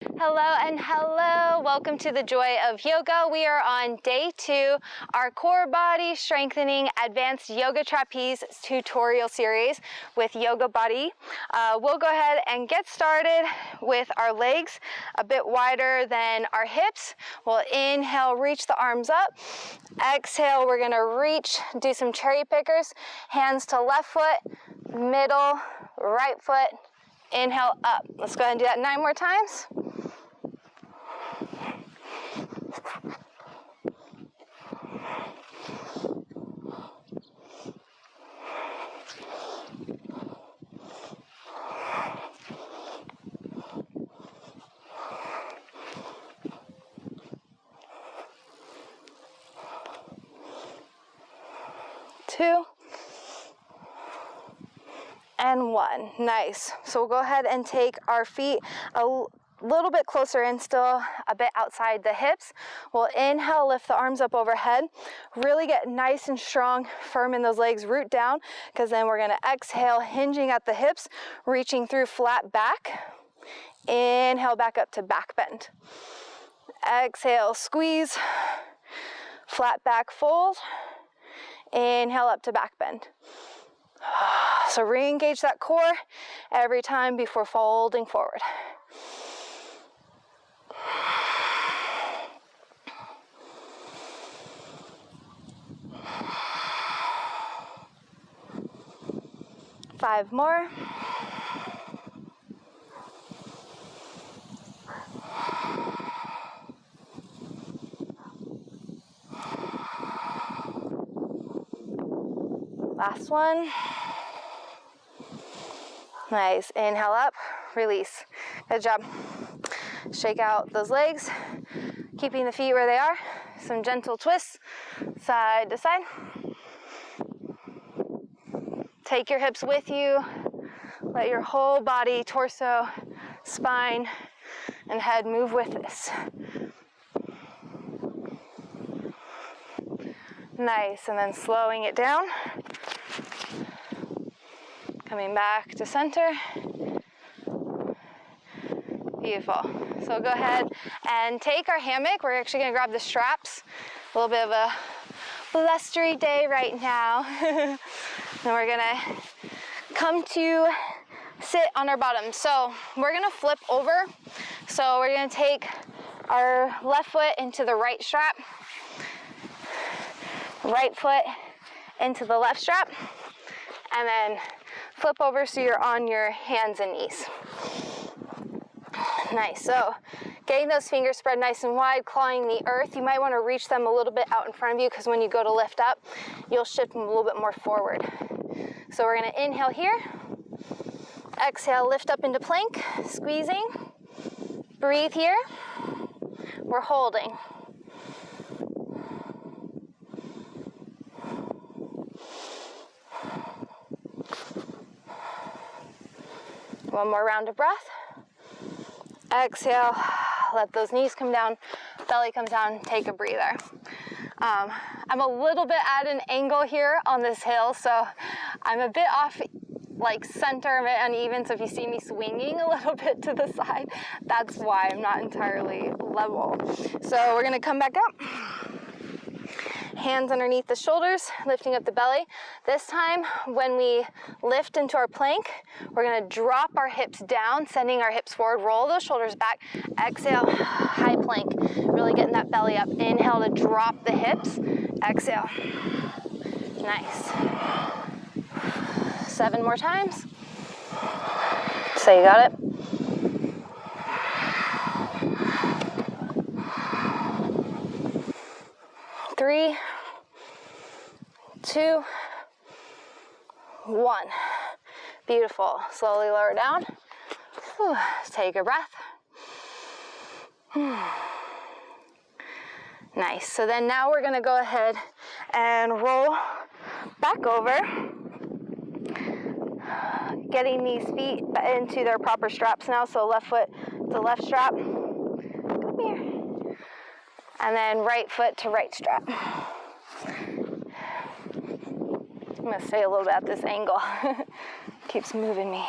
Hello and hello. Welcome to the Joy of Yoga. We are on day 2, our core body strengthening advanced yoga trapeze tutorial series with YogaBody. We'll go ahead and get started with our legs a bit wider than our hips. We'll inhale, reach the arms up. Exhale, we're gonna reach, do some cherry pickers. Hands to left foot, middle, right foot. Inhale up. Let's go ahead and do that 9 more times. Two. And 1. Nice. So we'll go ahead and take our feet a little bit closer in, still a bit outside the hips. We'll inhale, lift the arms up overhead. Really get nice and strong, firm in those legs, root down, because then we're going to exhale, hinging at the hips, reaching through flat back. Inhale back up to back bend. Exhale, squeeze, flat back fold. Inhale up to back bend. So re-engage that core every time before folding forward. Five more. Last one. Nice. Inhale up, release. Good job. Shake out those legs, keeping the feet where they are. Some gentle twists, side to side. Take your hips with you. Let your whole body, torso, spine, and head move with this. Nice, and then slowing it down. Coming back to center. Beautiful. So go ahead and take our hammock. We're actually gonna grab the straps. A little bit of a blustery day right now. And we're gonna come to sit on our bottom. So we're gonna flip over. So we're gonna take our left foot into the right strap. Right foot into the left strap. And then flip over so you're on your hands and knees. Nice. So getting those fingers spread nice and wide, clawing the earth. You might want to reach them a little bit out in front of you because when you go to lift up, you'll shift them a little bit more forward. So we're going to inhale here. Exhale, lift up into plank, squeezing. Breathe here. We're holding. One more round of breath. Exhale, let those knees come down, belly comes down, take a breather. I'm a little bit at an angle here on this hill, so I'm a bit off like center, a bit uneven, so if you see me swinging a little bit to the side, that's why I'm not entirely level. So we're gonna come back up. Hands underneath the shoulders, lifting up the belly. This time, when we lift into our plank, we're gonna drop our hips down, sending our hips forward, roll those shoulders back. Exhale, high plank, really getting that belly up. Inhale to drop the hips. Exhale. Nice. 7 more times. So you got it. Three, 2, 1. Beautiful. Slowly lower down. Whew. Take a breath. Nice. So then now we're going to go ahead and roll back over, getting these feet into their proper straps now. So left foot to left strap. Come here. And then right foot to right strap. I'm gonna stay a little bit at this angle. Keeps moving me.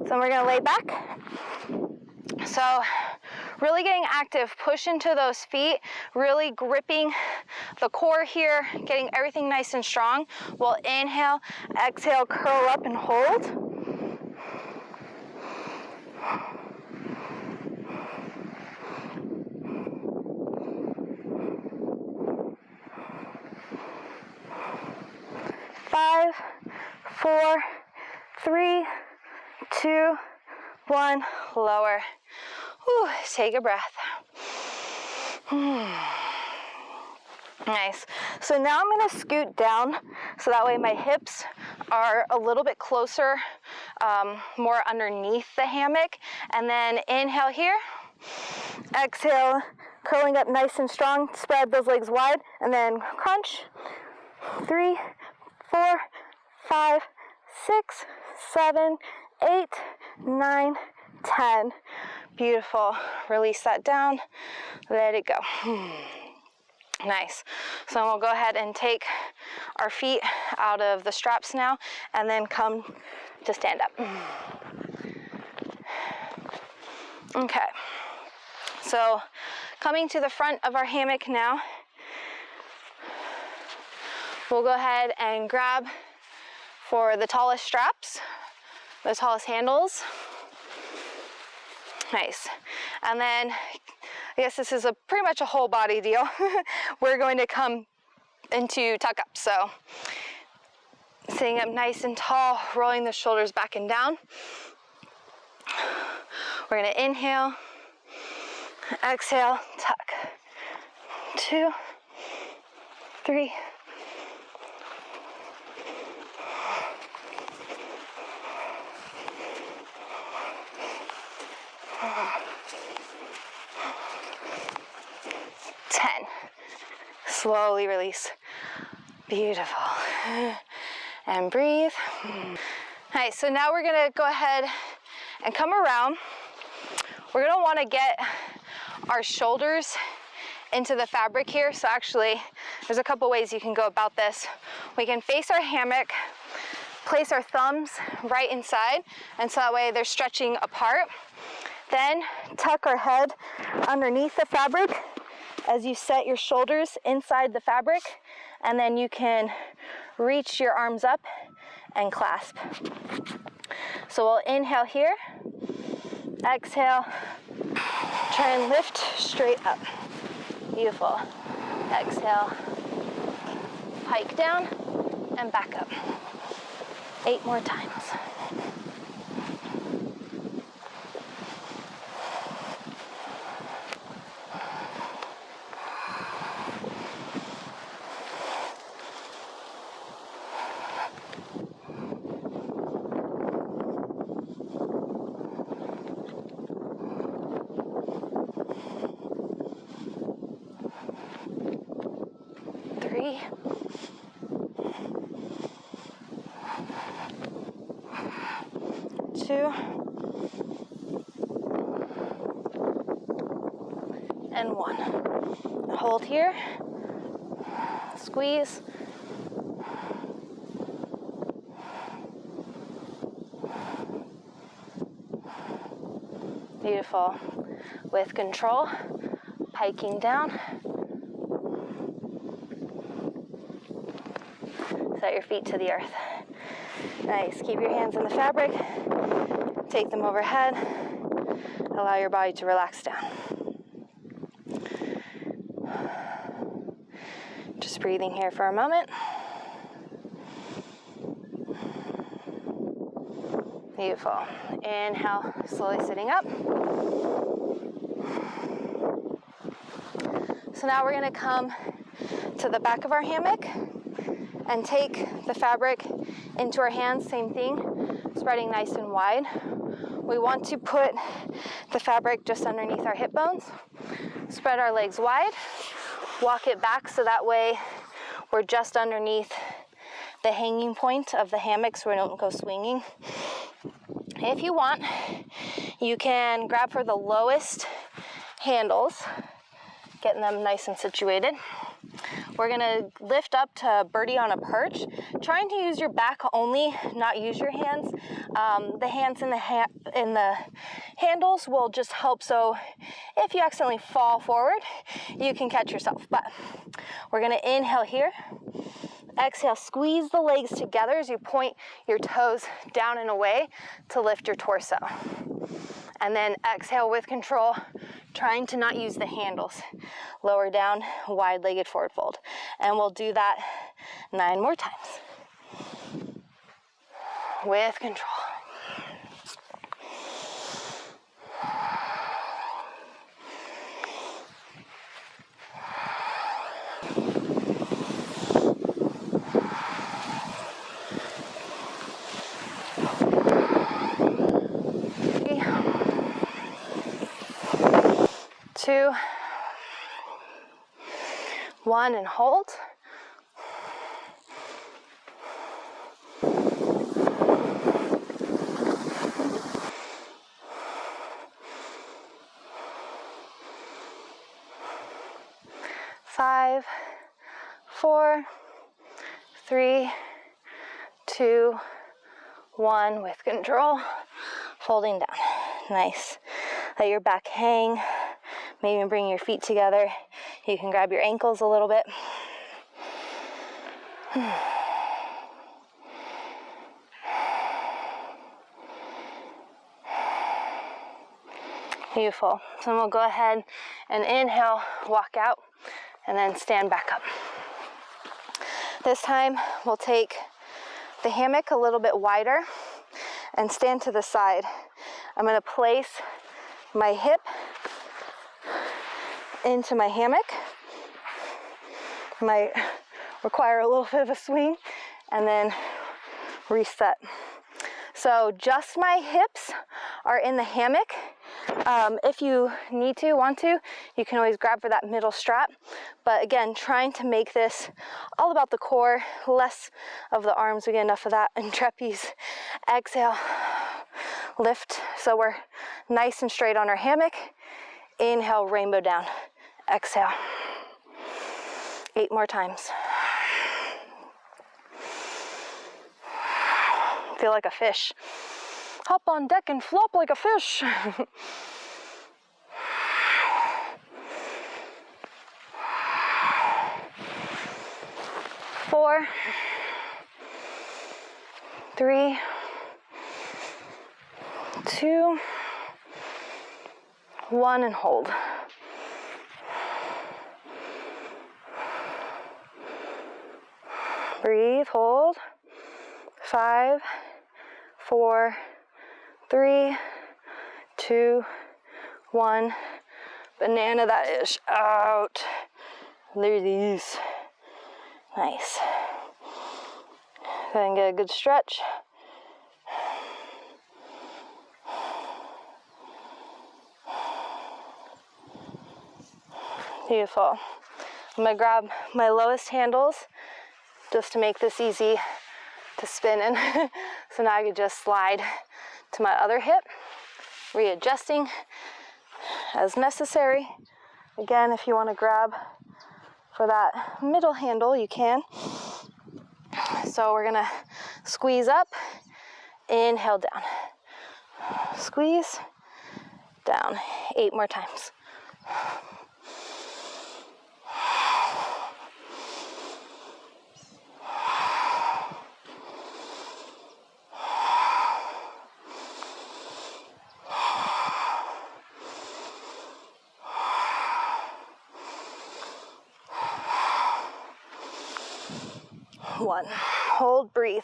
So we're gonna lay back. So really getting active. Push into those feet, really gripping the core here, getting everything nice and strong. We'll inhale, exhale, curl up and hold. Five, 4, 3, 2, 1, lower. Whew, take a breath. Nice. So now I'm going to scoot down so that way my hips are a little bit closer, more underneath the hammock. And then inhale here, exhale, curling up nice and strong, spread those legs wide, and then crunch. 3, 4, 5, 6, 7, 8, 9, 10. Beautiful. Release that down. Let it go. Nice. So we'll go ahead and take our feet out of the straps now and then come to stand up. Okay. So coming to the front of our hammock now, we'll go ahead and grab for the tallest straps, the tallest handles. Nice. And then I guess this is pretty much a whole body deal. We're going to come into tuck up. So sitting up nice and tall, rolling the shoulders back and down. We're going to inhale, exhale, tuck. 2, 3, 10. Slowly release. Beautiful. And breathe. Nice. So now we're going to go ahead and come around. We're going to want to get our shoulders into the fabric here. So actually, there's a couple ways you can go about this. We can face our hammock, place our thumbs right inside, and so that way they're stretching apart. Then tuck our head underneath the fabric as you set your shoulders inside the fabric, and then you can reach your arms up and clasp. So we'll inhale here, exhale, try and lift straight up. Beautiful. Exhale, pike down and back up. 8 more times. Two, and 1. Hold here, squeeze, beautiful. With control, piking down. Set your feet to the earth. Nice. Keep your hands in the fabric. Take them overhead. Allow your body to relax down. Just breathing here for a moment. Beautiful. Inhale, slowly sitting up. So now we're going to come to the back of our hammock and take the fabric into our hands, same thing, spreading nice and wide. We want to put the fabric just underneath our hip bones. Spread our legs wide, walk it back so that way we're just underneath the hanging point of the hammock so we don't go swinging. If you want, you can grab for the lowest handles, getting them nice and situated. We're gonna lift up to birdie on a perch, trying to use your back only, not use your hands. The hands in the handles will just help, so if you accidentally fall forward, you can catch yourself. But we're gonna inhale here. Exhale, squeeze the legs together as you point your toes down and away to lift your torso. And then exhale with control, trying to not use the handles. Lower down, wide-legged forward fold. And we'll do that 9 more times. With control. Two, 1, and hold. 5, 4, 3, 2, 1, with control. Folding down. Nice. Let your back hang. Maybe bring your feet together. You can grab your ankles a little bit. Beautiful. So we'll go ahead and inhale, walk out, and then stand back up. This time we'll take the hammock a little bit wider and stand to the side. I'm going to place my hip into my hammock. Might require a little bit of a swing, and then reset. So just my hips are in the hammock. If you want to, you can always grab for that middle strap. But again, trying to make this all about the core, less of the arms. We get enough of that in trapeze. Exhale, lift. So we're nice and straight on our hammock. Inhale, rainbow down. Exhale. 8 more times. Feel like a fish. Hop on deck and flop like a fish. 4, 3, 2, 1, and hold. Breathe, hold. 5, 4, 3, 2, 1. Banana that is out. There these. Nice. Go ahead and get a good stretch. Beautiful. I'm going to grab my lowest handles just to make this easy to spin in. So now I can just slide to my other hip, readjusting as necessary. Again, if you want to grab for that middle handle, you can. So we're gonna squeeze up, inhale down, squeeze down. 8 more times. One. Hold, breathe.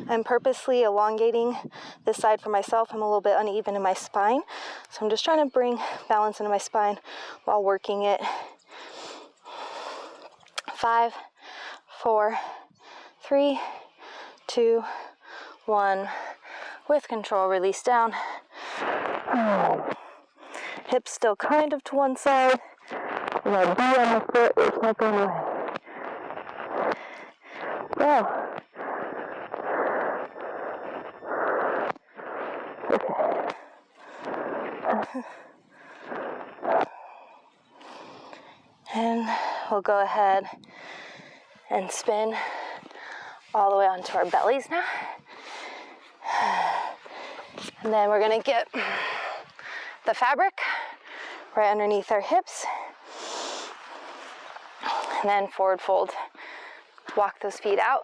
I'm purposely elongating this side for myself. I'm a little bit uneven in my spine, so I'm just trying to bring balance into my spine while working it. 5, 4, 3, 2, 1. With control, release down. Hips still kind of to one side. My B on the foot is not going away. Go. And we'll go ahead and spin all the way onto our bellies now. And then we're gonna get the fabric right underneath our hips. And then forward fold. Walk those feet out.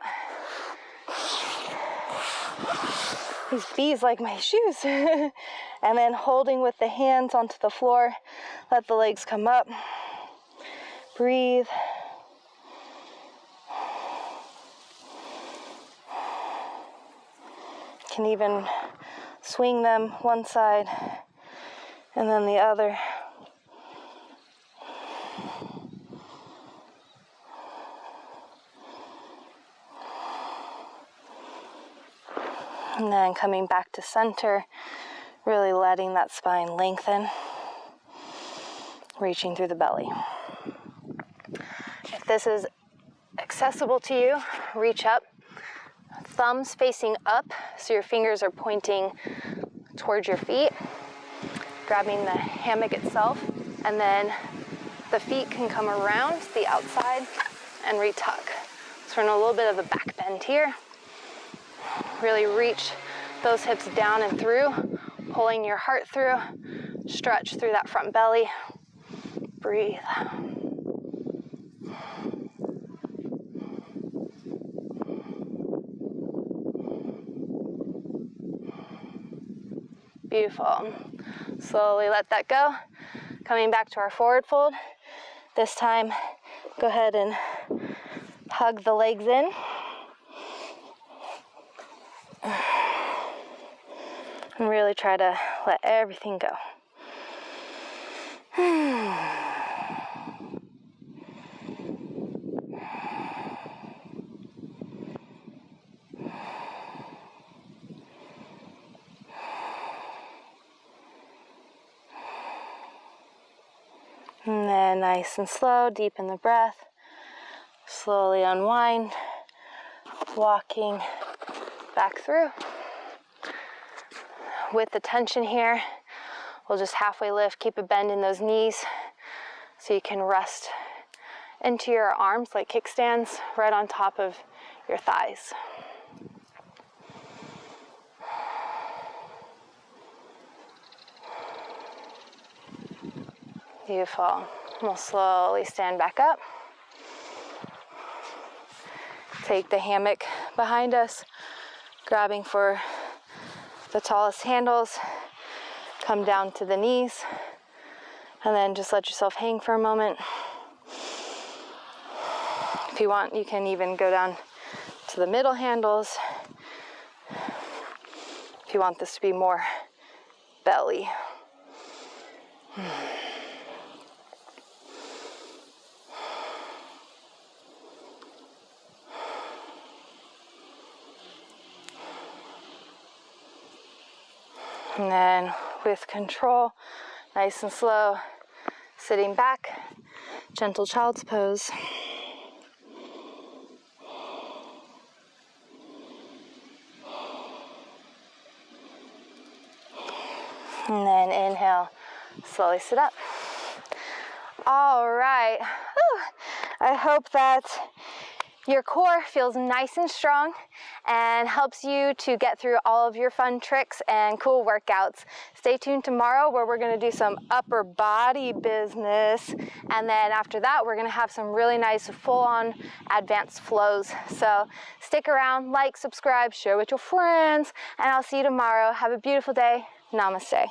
These bees like my shoes. And then holding with the hands onto the floor, let the legs come up. Breathe. Can even swing them one side and then the other. And then coming back to center, really letting that spine lengthen, reaching through the belly. If this is accessible to you, reach up, thumbs facing up, so your fingers are pointing towards your feet, grabbing the hammock itself, and then the feet can come around the outside and retuck. So we're in a little bit of a back bend here. Really reach those hips down and through, pulling your heart through, stretch through that front belly. Breathe. Beautiful. Slowly let that go. Coming back to our forward fold. This time, go ahead and hug the legs in. And really try to let everything go. And then nice and slow, deepen the breath. Slowly unwind, walking back through. With the tension here, we'll just halfway lift, keep a bend in those knees so you can rest into your arms like kickstands right on top of your thighs. Beautiful. We'll slowly stand back up. Take the hammock behind us, grabbing for the tallest handles, come down to the knees, and then just let yourself hang for a moment. If you want, you can even go down to the middle handles if you want this to be more belly. And then with control, nice and slow, sitting back, gentle child's pose. And then inhale, slowly sit up. All right. Whew. I hope that your core feels nice and strong and helps you to get through all of your fun tricks and cool workouts. Stay tuned tomorrow where we're going to do some upper body business, and then after that we're going to have some really nice full-on advanced flows. So stick around, like, subscribe, share with your friends, and I'll see you tomorrow. Have a beautiful day. Namaste.